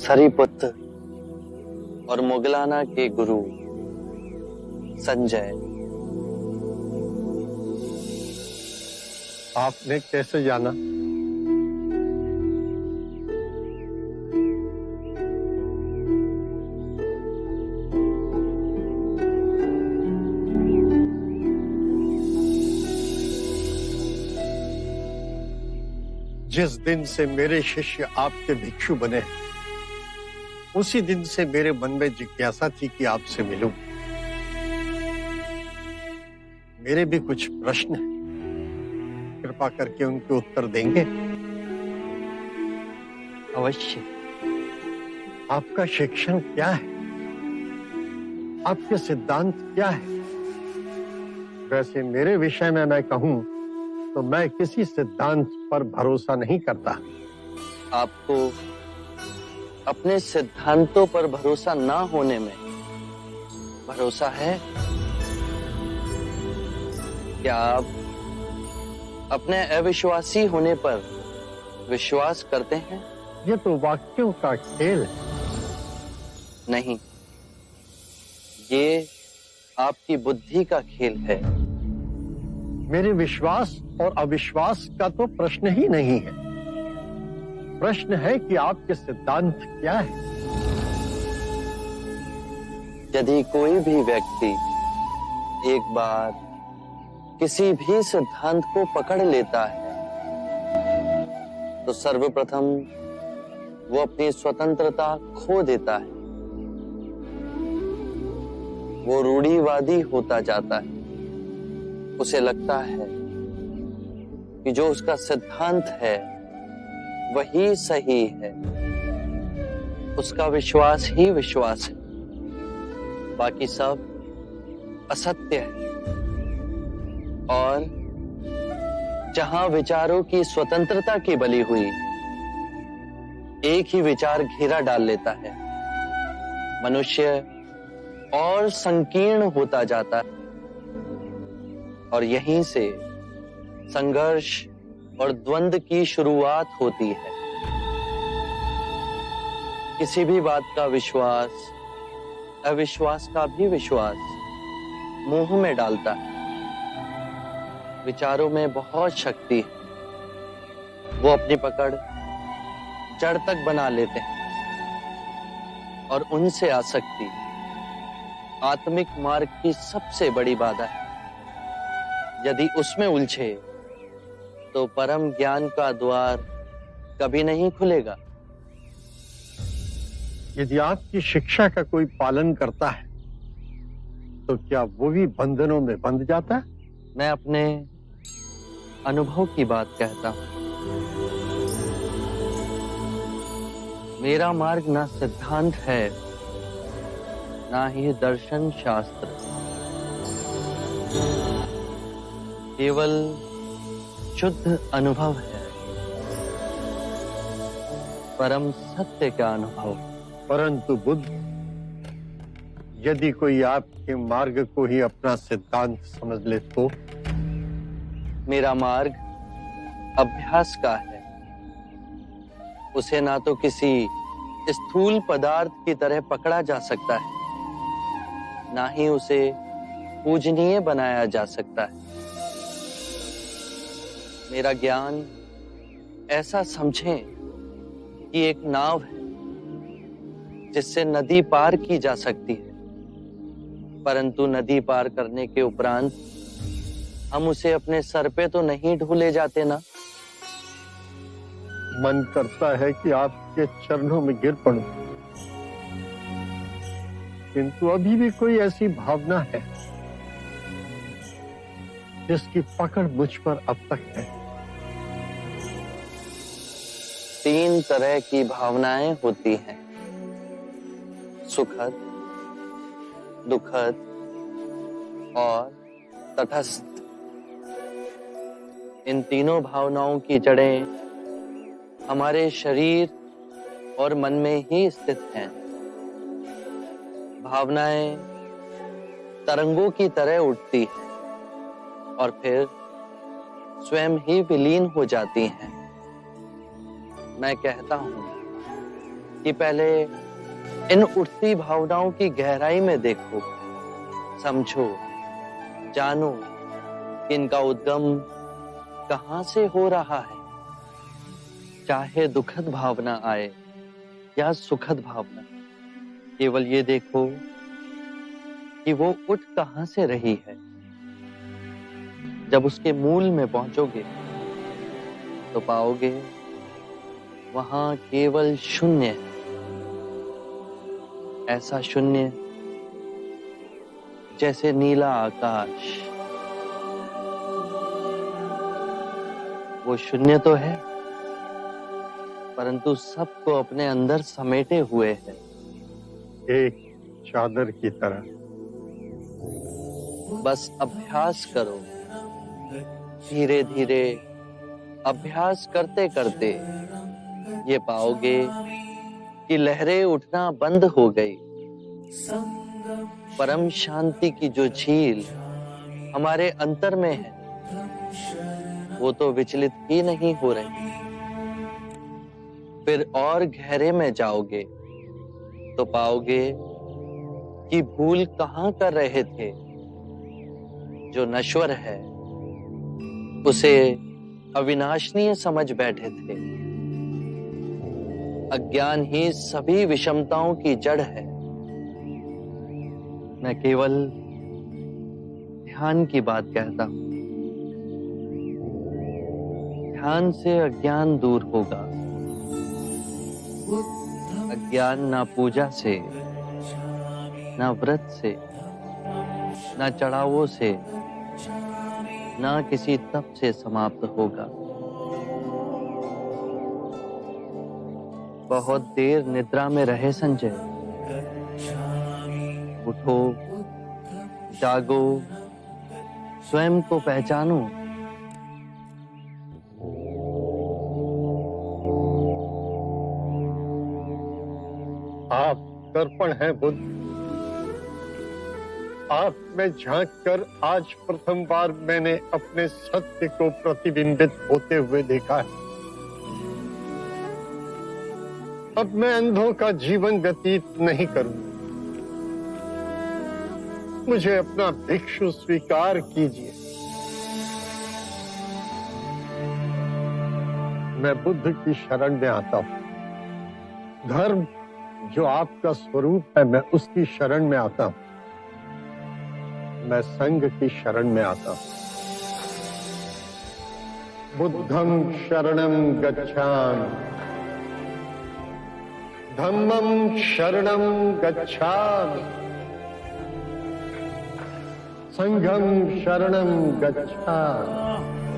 सरीपुत्र और मुगलाना के गुरु संजय। आपने कैसे जाना? जिस दिन से मेरे शिष्य आपके भिक्षु बने, उसी दिन से मेरे मन में जिज्ञासा थी कि आपसे मिलूं। मेरे भी कुछ प्रश्न हैं, कृपा करके उनके उत्तर देंगे? अवश्य। आपका शिक्षण क्या है? आपके सिद्धांत क्या है? वैसे मेरे विषय में मैं कहूं तो मैं किसी सिद्धांत पर भरोसा नहीं करता। आपको अपने सिद्धांतों पर भरोसा ना होने में भरोसा है? क्या आप अपने अविश्वासी होने पर विश्वास करते हैं? ये तो वाक्यों का खेल है। नहीं, ये आपकी बुद्धि का खेल है। मेरे विश्वास और अविश्वास का तो प्रश्न ही नहीं है। प्रश्न है कि आपके सिद्धांत क्या है। यदि कोई भी व्यक्ति एक बार किसी भी सिद्धांत को पकड़ लेता है तो सर्वप्रथम वो अपनी स्वतंत्रता खो देता है। वो रूढ़िवादी होता जाता है। उसे लगता है कि जो उसका सिद्धांत है वही सही है। उसका विश्वास ही विश्वास है, बाकी सब असत्य है। और जहां विचारों की स्वतंत्रता की बलि हुई, एक ही विचार घेरा डाल लेता है। मनुष्य और संकीर्ण होता जाता है और यहीं से संघर्ष और द्वंद्व की शुरुआत होती है। किसी भी बात का विश्वास अविश्वास का भी विश्वास मोह में डालता है। विचारों में बहुत शक्ति है। वो अपनी पकड़ जड़ तक बना लेते हैं और उनसे आसक्ति आत्मिक मार्ग की सबसे बड़ी बाधा है। यदि उसमें उलझे तो परम ज्ञान का द्वार कभी नहीं खुलेगा। यदि आपकी शिक्षा का कोई पालन करता है तो क्या वो भी बंधनों में बंध जाता है? मैं अपने अनुभव की बात कहता हूं। मेरा मार्ग ना सिद्धांत है, ना ही दर्शन शास्त्र, केवल शुद्ध अनुभव है। परम सत्य का अनुभव। परंतु बुद्ध, यदि कोई आपके मार्ग को ही अपना सिद्धांत समझ ले तो? मेरा मार्ग अभ्यास का है। उसे ना तो किसी स्थूल पदार्थ की तरह पकड़ा जा सकता है, ना ही उसे पूजनीय बनाया जा सकता है। मेरा ज्ञान ऐसा समझें कि एक नाव है जिससे नदी पार की जा सकती है, परंतु नदी पार करने के उपरांत हम उसे अपने सर पे तो नहीं ढूले जाते ना। मन करता है कि आपके चरणों में गिर पड़ूं, किंतु अभी भी कोई ऐसी भावना है जिसकी पकड़ मुझ पर अब तक है। 3 तरह की भावनाएं होती हैं: सुखद, दुखद और तटस्थ। इन तीनों भावनाओं की जड़ें हमारे शरीर और मन में ही स्थित हैं। भावनाएं तरंगों की तरह उठती हैं और फिर स्वयं ही विलीन हो जाती हैं। मैं कहता हूं कि पहले इन उठती भावनाओं की गहराई में देखो, समझो, जानो कि इनका उद्गम कहां से हो रहा है। चाहे दुखद भावना आए या सुखद भावना, केवल ये देखो कि वो उठ कहां से रही है। जब उसके मूल में पहुंचोगे तो पाओगे वहां केवल शून्य है। ऐसा शून्य जैसे नीला आकाश। वो शून्य तो है, परंतु सबको अपने अंदर समेटे हुए है, एक चादर की तरह। बस अभ्यास करो, धीरे धीरे अभ्यास करते करते ये पाओगे कि लहरें उठना बंद हो गई। परम शांति की जो झील हमारे अंतर में है, वो तो विचलित ही नहीं हो रही। फिर और गहरे में जाओगे तो पाओगे कि भूल कहां कर रहे थे। जो नश्वर है उसे अविनाशनीय समझ बैठे थे। अज्ञान ही सभी विषमताओं की जड़ है। मैं केवल ध्यान की बात कहता हूं। ध्यान से अज्ञान दूर होगा। अज्ञान ना पूजा से, ना व्रत से, ना चढ़ावों से, ना किसी तप से समाप्त होगा। बहुत देर निद्रा में रहे संजय। उठो, जागो, स्वयं को पहचानो। आप दर्पण हैं बुद्ध। आप में झांक कर आज प्रथम बार मैंने अपने सत्य को प्रतिबिंबित होते हुए देखा है। अब मैं अंधों का जीवन व्यतीत नहीं करूंगा। मुझे अपना भिक्षु स्वीकार कीजिए। मैं बुद्ध की शरण में आता हूं। धर्म जो आपका स्वरूप है, मैं उसकी शरण में आता हूं। मैं संघ की शरण में आता हूं। बुद्धं शरणं गच्छामि, धम्मं शरणं गच्छामि, संघं शरणं गच्छामि।